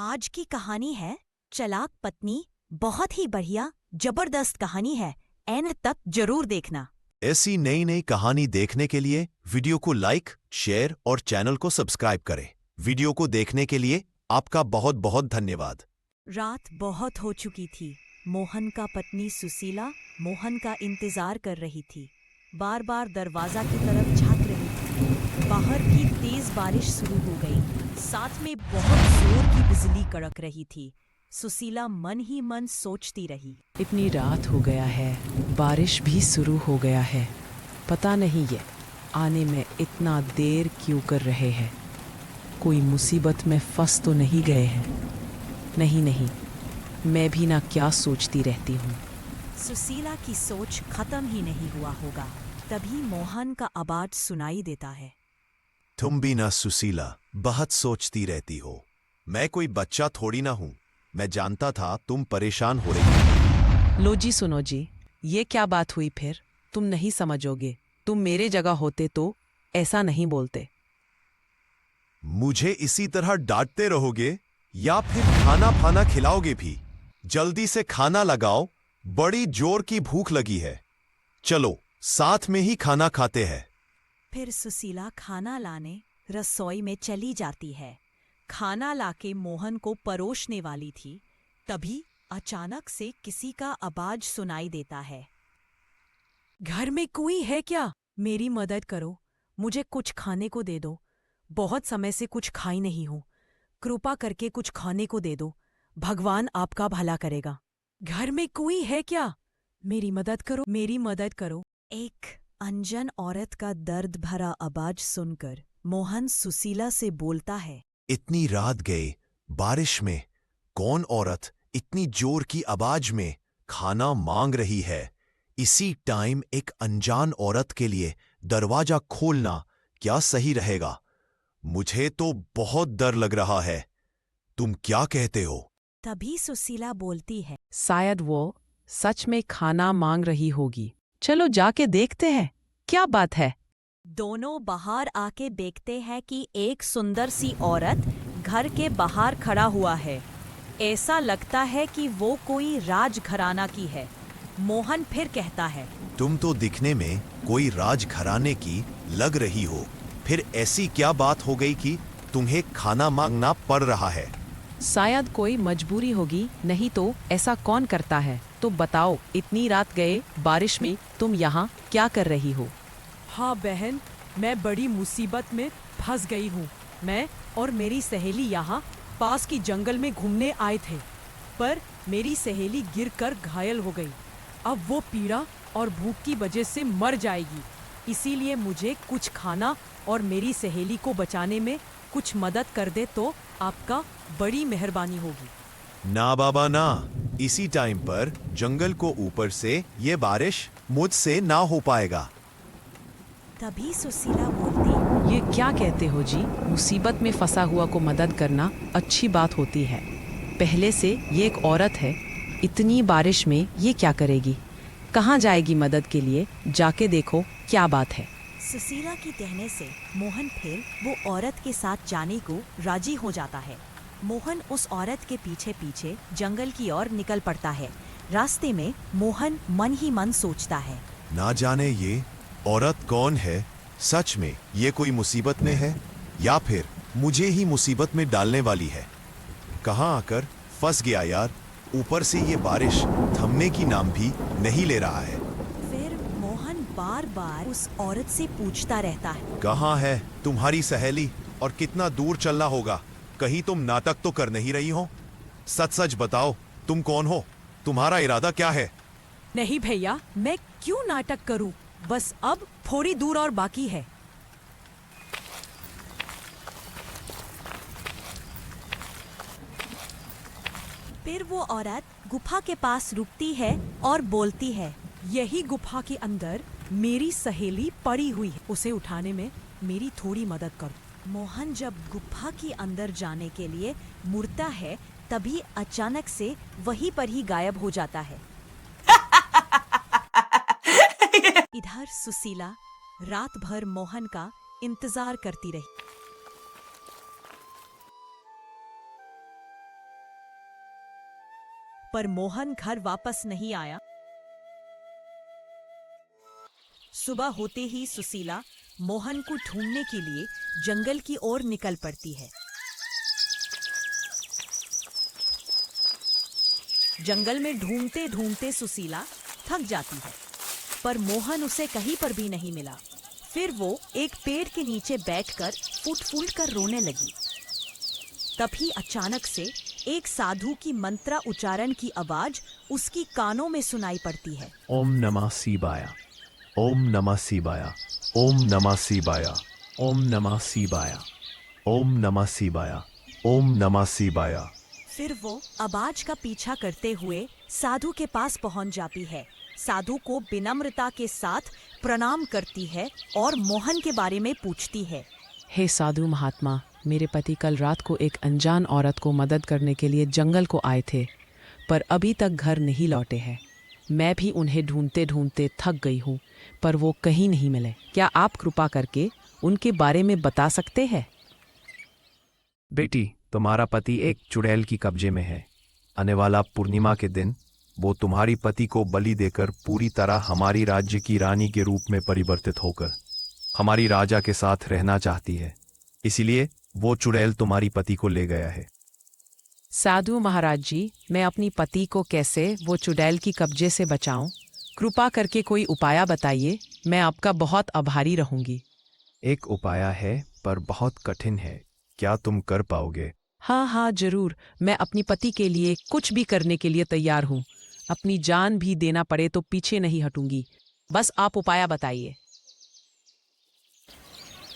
आज की कहानी है चालाक पत्नी। बहुत ही बढ़िया जबरदस्त कहानी है। एंड तक जरूर देखना। ऐसी नई नई कहानी देखने के लिए वीडियो को लाइक, शेयर और चैनल को सब्सक्राइब करें। वीडियो को देखने के लिए आपका बहुत बहुत धन्यवाद। रात बहुत हो चुकी थी। मोहन का पत्नी सुशीला मोहन का इंतजार कर रही थी। बार बार दरवाजा की तरफ झांक रही थी। बाहर भी तेज बारिश शुरू हो गई। साथ में बहुत जोर की बिजली कड़क रही थी। सुशीला मन ही मन सोचती रही, इतनी रात हो गया है, बारिश भी शुरू हो गया है। पता नहीं ये आने में इतना देर क्यों कर रहे हैं। कोई मुसीबत में फंस तो नहीं गए हैं। नहीं नहीं, मैं भी ना क्या सोचती रहती हूँ। सुशीला की सोच खत्म ही नहीं हुआ होगा। तभी मोहन का आवाज सुनाई देता है। तुम भी ना सुशीला बहुत सोचती रहती हो। मैं कोई बच्चा थोड़ी ना हूँ। मैं जानता था तुम परेशान हो रही हो। लो जी, सुनो जी, ये क्या बात हुई फिर? तुम नहीं समझोगे। तुम मेरे जगह होते तो ऐसा नहीं बोलते। मुझे इसी तरह डांटते रहोगे या फिर खाना फाना खिलाओगे भी? जल्दी से खाना लगाओ, बड़ी जोर की भूख लगी है। चलो साथ में ही खाना खाते हैं। फिर सुशीला खाना लाने रसोई में चली जाती है। खाना लाके मोहन को परोसने वाली थी, तभी अचानक से किसी का आवाज सुनाई देता है। घर में कोई है क्या? मेरी मदद करो, मुझे कुछ खाने को दे दो। बहुत समय से कुछ खाई नहीं हूँ। कृपा करके कुछ खाने को दे दो। भगवान आपका भला करेगा। घर में कोई है क्या? मेरी मदद करो, मेरी मदद करो। एक अनजान औरत का दर्द भरा आवाज सुनकर मोहन सुशीला से बोलता है। इतनी रात गए बारिश में कौन औरत इतनी जोर की आवाज में खाना मांग रही है? इसी टाइम एक अनजान औरत के लिए दरवाजा खोलना क्या सही रहेगा? मुझे तो बहुत डर लग रहा है। तुम क्या कहते हो? तभी सुशीला बोलती है। शायद वो सच में खाना मांग रही होगी। चलो जाके देखते हैं क्या बात है। दोनों बाहर आके देखते हैं कि एक सुंदर सी औरत घर के बाहर खड़ा हुआ है। ऐसा लगता है कि वो कोई राजघराना की है। मोहन फिर कहता है, तुम तो दिखने में कोई राजघराने की लग रही हो। फिर ऐसी क्या बात हो गई कि तुम्हें खाना मांगना पड़ रहा है? शायद कोई मजबूरी होगी, नहीं तो ऐसा कौन करता है। तो बताओ, इतनी रात गए बारिश में तुम यहाँ क्या कर रही हो? हाँ बहन, मैं बड़ी मुसीबत में फंस गई हूँ। मैं और मेरी सहेली यहाँ पास की जंगल में घूमने आए थे, पर मेरी सहेली गिरकर घायल हो गई। अब वो पीड़ा और भूख की वजह से मर जाएगी। इसीलिए मुझे कुछ खाना और मेरी सहेली को बचाने में कुछ मदद कर दे तो आपका बड़ी मेहरबानी होगी। ना बाबा ना, इसी टाइम पर जंगल को ऊपर से ये बारिश मुझसे ना हो पाएगा। तभी सुशीला बोलती, ये क्या कहते हो जी? मुसीबत में फंसा हुआ को मदद करना अच्छी बात होती है। पहले से ये एक औरत है, इतनी बारिश में ये क्या करेगी? कहाँ जाएगी मदद के लिए? जाके देखो क्या बात है। सुशीला की कहने से मोहन फिर वो औरत के साथ जाने को राजी हो जाता है। मोहन उस औरत के पीछे पीछे जंगल की ओर निकल पड़ता है। रास्ते में मोहन मन ही मन सोचता है, ना जाने ये औरत कौन है? सच में ये कोई मुसीबत में है या फिर मुझे ही मुसीबत में डालने वाली है? कहाँ आकर फंस गया यार। ऊपर से ये बारिश थमने की नाम भी नहीं ले रहा है। फिर मोहन बार बार उस औरत से पूछता रहता है, कहाँ है तुम्हारी सहेली और कितना दूर चलना होगा? कहीं तुम नाटक तो कर नहीं रही हो? सच सच बताओ, तुम कौन हो? तुम्हारा इरादा क्या है? नहीं भैया, मैं क्यों नाटक करूं? बस अब थोड़ी दूर और बाकी है। फिर वो औरत गुफा के पास रुकती है और बोलती है, यही गुफा के अंदर मेरी सहेली पड़ी हुई है, उसे उठाने में मेरी थोड़ी मदद करो। मोहन जब गुफा के अंदर जाने के लिए मुड़ता है, तभी अचानक से वहीं पर ही गायब हो जाता है। इधर सुशीला रात भर मोहन का इंतजार करती रही। पर मोहन घर वापस नहीं आया। सुबह होते ही सुशीला मोहन को ढूंढने के लिए जंगल की ओर निकल पड़ती है। जंगल में ढूंढते ढूंढते सुशीला थक जाती है, पर मोहन उसे कहीं पर भी नहीं मिला। फिर वो एक पेड़ के नीचे बैठकर फूट-फूट कर रोने लगी। तभी अचानक से एक साधु की मंत्र उच्चारण की आवाज उसकी कानों में सुनाई पड़ती है। ओम नमः शिवाय, ओम नमः शिवाय, ओम नमः शिवाय, ओम नमः शिवाय, ओम नमः शिवाय, ओम नमः शिवाय। फिर वो आवाज का पीछा करते हुए साधु के पास पहुंच जाती है। साधु को विनम्रता के साथ प्रणाम करती है और मोहन के बारे में पूछती है। हे साधु महात्मा, मेरे पति कल रात को एक अनजान औरत को मदद करने के लिए जंगल को आए थे, पर अभी तक घर नहीं लौटे हैं। मैं भी उन्हें ढूंढते ढूंढते थक गई हूँ, पर वो कहीं नहीं मिले। क्या आप कृपा करके उनके बारे में बता सकते हैं? बेटी, तुम्हारा पति एक चुड़ैल की कब्जे में है। आने वाला पूर्णिमा के दिन वो तुम्हारी पति को बलि देकर पूरी तरह हमारी राज्य की रानी के रूप में परिवर्तित होकर हमारी राजा के साथ रहना चाहती है। इसीलिए वो चुड़ैल तुम्हारी पति को ले गया है। साधु महाराज जी, मैं अपनी पति को कैसे वो चुड़ैल की कब्जे से बचाऊं? कृपा करके कोई उपाय बताइए, मैं आपका बहुत आभारी रहूंगी। एक उपाय है, पर बहुत कठिन है। क्या तुम कर पाओगे? हाँ हाँ जरूर, मैं अपनी पति के लिए कुछ भी करने के लिए तैयार हूँ। अपनी जान भी देना पड़े तो पीछे नहीं हटूंगी। बस आप उपाय बताइए।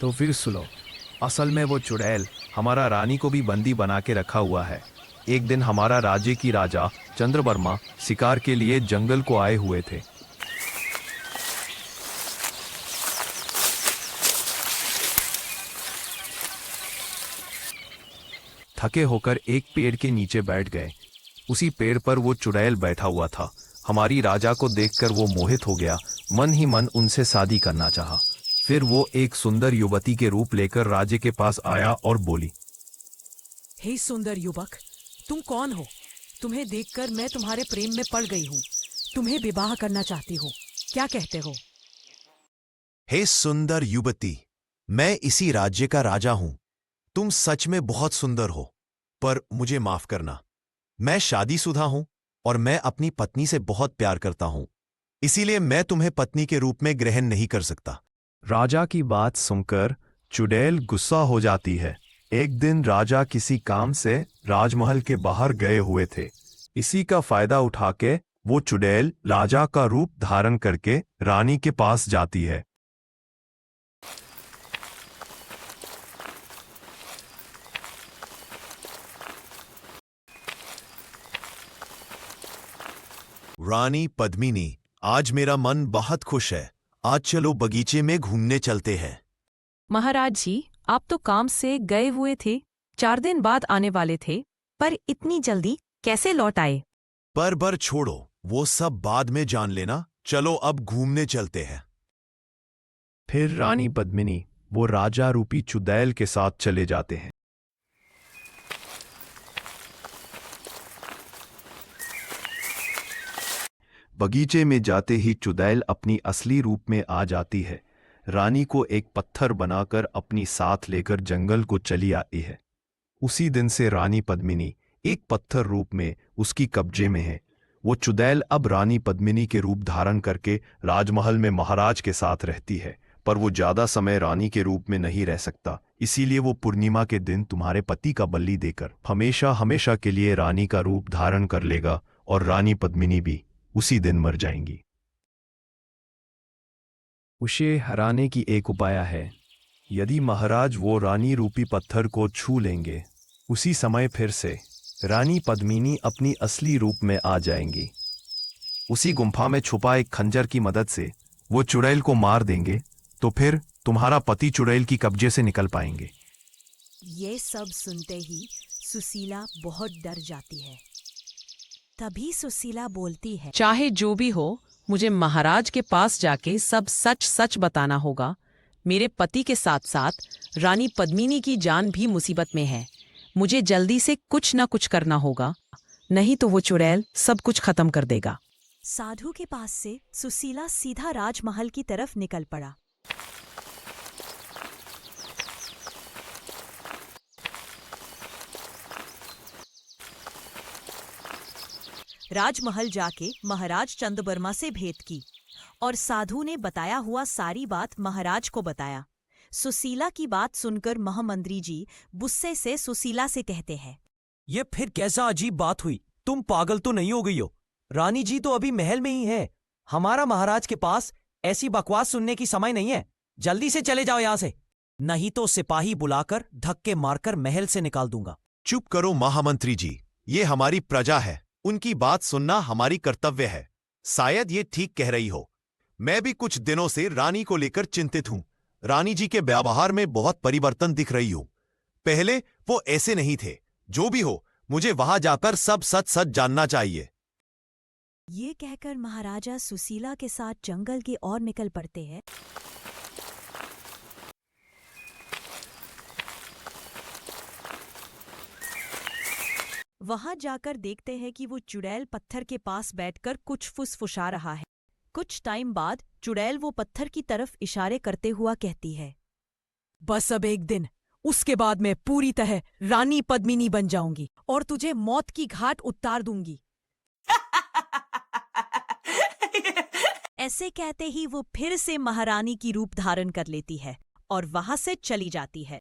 तो फिर सुनो। असल में वो चुड़ैल हमारा रानी को भी बंदी बना के रखा हुआ है। एक दिन हमारा राज्य की राजा चंद्रवर्मा शिकार के लिए जंगल को आए हुए थे। थके होकर एक पेड़ के नीचे बैठ गए। उसी पेड़ पर वो चुड़ैल बैठा हुआ था। हमारी राजा को देखकर वो मोहित हो गया, मन ही मन उनसे शादी करना चाहा। फिर वो एक सुंदर युवती के रूप लेकर राजे के पास आया और बोली, हे सुंदर युवक, तुम कौन हो? तुम्हें देखकर मैं तुम्हारे प्रेम में पड़ गई हूँ। तुम्हें विवाह करना चाहती हूँ, क्या कहते हो? हे सुंदर युवती, मैं इसी राज्य का राजा हूं। तुम सच में बहुत सुंदर हो, पर मुझे माफ करना। मैं शादीशुदा हूं और मैं अपनी पत्नी से बहुत प्यार करता हूं। इसीलिए मैं तुम्हें पत्नी के रूप में ग्रहण नहीं कर सकता। राजा की बात सुनकर चुड़ैल गुस्सा हो जाती है। एक दिन राजा किसी काम से राजमहल के बाहर गए हुए थे। इसी का फायदा उठा के वो चुड़ैल राजा का रूप धारण करके रानी के पास जाती है। रानी पद्मिनी, आज मेरा मन बहुत खुश है। आज चलो बगीचे में घूमने चलते हैं। महाराज जी, आप तो काम से गए हुए थे, 4 दिन बाद आने वाले थे, पर इतनी जल्दी कैसे लौट आए? पर छोड़ो, वो सब बाद में जान लेना। चलो अब घूमने चलते हैं। फिर रानी पद्मिनी वो राजा रूपी चुड़ैल के साथ चले जाते हैं। बगीचे में जाते ही चुड़ैल अपनी असली रूप में आ जाती है। रानी को एक पत्थर बनाकर अपनी साथ लेकर जंगल को चली आती है। उसी दिन से रानी पद्मिनी एक पत्थर रूप में उसकी कब्जे में है। वो चुड़ैल अब रानी पद्मिनी के रूप धारण करके राजमहल में महाराज के साथ रहती है, पर वो ज्यादा समय रानी के रूप में नहीं रह सकता। इसीलिए वो पूर्णिमा के दिन तुम्हारे पति का बलि देकर हमेशा हमेशा के लिए रानी का रूप धारण कर लेगा और रानी पद्मिनी भी उसी दिन मर जाएंगी। उसे हराने की एक उपाय है। यदि महाराज वो रानी रूपी पत्थर को छू लेंगे, उसी समय फिर से रानी पद्मिनी अपनी असली रूप में आ जाएंगी। उसी गुम्फा में छुपा एक खंजर की मदद से वो चुड़ैल को मार देंगे, तो फिर तुम्हारा पति चुड़ैल की कब्जे से निकल पाएंगे। ये सब सुनते ही सुशीला बहुत डर जाती है। तभी सुशीला बोलती है, चाहे जो भी हो, मुझे महाराज के पास जाके सब सच सच बताना होगा। मेरे पति के साथ साथ रानी पद्मिनी की जान भी मुसीबत में है। मुझे जल्दी से कुछ न कुछ करना होगा। नहीं तो वो चुड़ैल सब कुछ खत्म कर देगा। साधु के पास से सुशीला सीधा राजमहल की तरफ निकल पड़ा। राजमहल जाके महाराज चंद्रवर्मा से भेंट की और साधु ने बताया हुआ सारी बात महाराज को बताया। सुशीला की बात सुनकर महामंत्री जी गुस्से से सुशीला से कहते हैं, ये फिर कैसा अजीब बात हुई? तुम पागल तो नहीं हो गई हो? रानी जी तो अभी महल में ही है। हमारा महाराज के पास ऐसी बकवास सुनने की समय नहीं है। जल्दी से चले जाओ यहाँ से, नहीं तो सिपाही बुलाकर धक्के मारकर महल से निकाल दूंगा। चुप करो महामंत्री जी, ये हमारी प्रजा है, उनकी बात सुनना हमारी कर्तव्य है। शायद ये ठीक कह रही हो। मैं भी कुछ दिनों से रानी को लेकर चिंतित हूं। रानी जी के व्यवहार में बहुत परिवर्तन दिख रही हो। पहले वो ऐसे नहीं थे। जो भी हो, मुझे वहां जाकर सब सच सच जानना चाहिए। ये कहकर महाराजा सुशीला के साथ जंगल की ओर निकल पड़ते हैं। वहां जाकर देखते हैं कि वो चुड़ैल पत्थर के पास बैठकर कुछ फुसफुसा रहा है। कुछ टाइम बाद चुड़ैल वो पत्थर की तरफ इशारे करते हुआ कहती है, बस अब एक दिन, उसके बाद मैं पूरी तरह रानी पद्मिनी बन जाऊंगी और तुझे मौत की घाट उतार दूंगी। ऐसे कहते ही वो फिर से महारानी की रूप धारण कर लेती है और वहां से चली जाती है।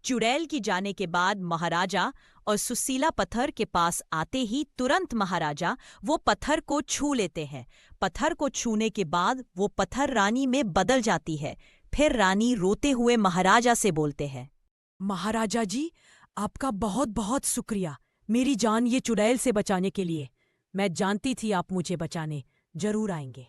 चुड़ैल की जाने के बाद महाराजा और सुशीला पत्थर के पास आते ही तुरंत महाराजा वो पत्थर को छू लेते हैं। पत्थर को छूने के बाद वो पत्थर रानी में बदल जाती है। फिर रानी रोते हुए महाराजा से बोलते हैं, महाराजा जी, आपका बहुत बहुत शुक्रिया मेरी जान ये चुड़ैल से बचाने के लिए। मैं जानती थी आप मुझे बचाने जरूर आएंगे।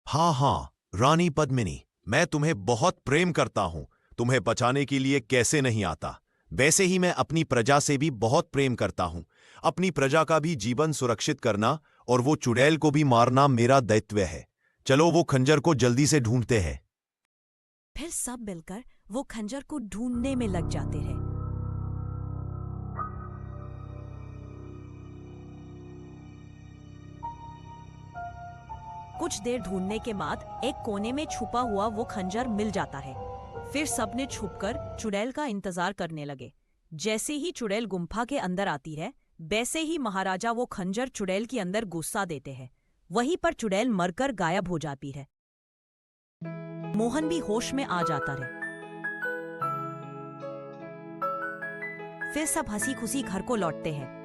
हाँ, रानी पद्मिनी, मैं तुम्हें बहुत प्रेम करता हूं। तुम्हें बचाने के लिए कैसे नहीं आता। वैसे ही मैं अपनी प्रजा से भी बहुत प्रेम करता हूं। अपनी प्रजा का भी जीवन सुरक्षित करना और वो चुड़ैल को भी मारना मेरा दायित्व है। चलो वो खंजर को जल्दी से ढूंढते हैं। फिर सब मिलकर वो खंजर को ढूंढने में लग जाते हैं। कुछ देर ढूंढने के बाद एक कोने में छुपा हुआ वो खंजर मिल जाता है। फिर सबने छुपकर चुड़ैल का इंतजार करने लगे। जैसे ही चुड़ैल गुम्फा के अंदर आती है, वैसे ही महाराजा वो खंजर चुड़ैल के अंदर घुसा देते हैं। वहीं पर चुड़ैल मरकर गायब हो जाती है। मोहन भी होश में आ जाता है। फिर सब हंसी खुशी घर को लौटते हैं।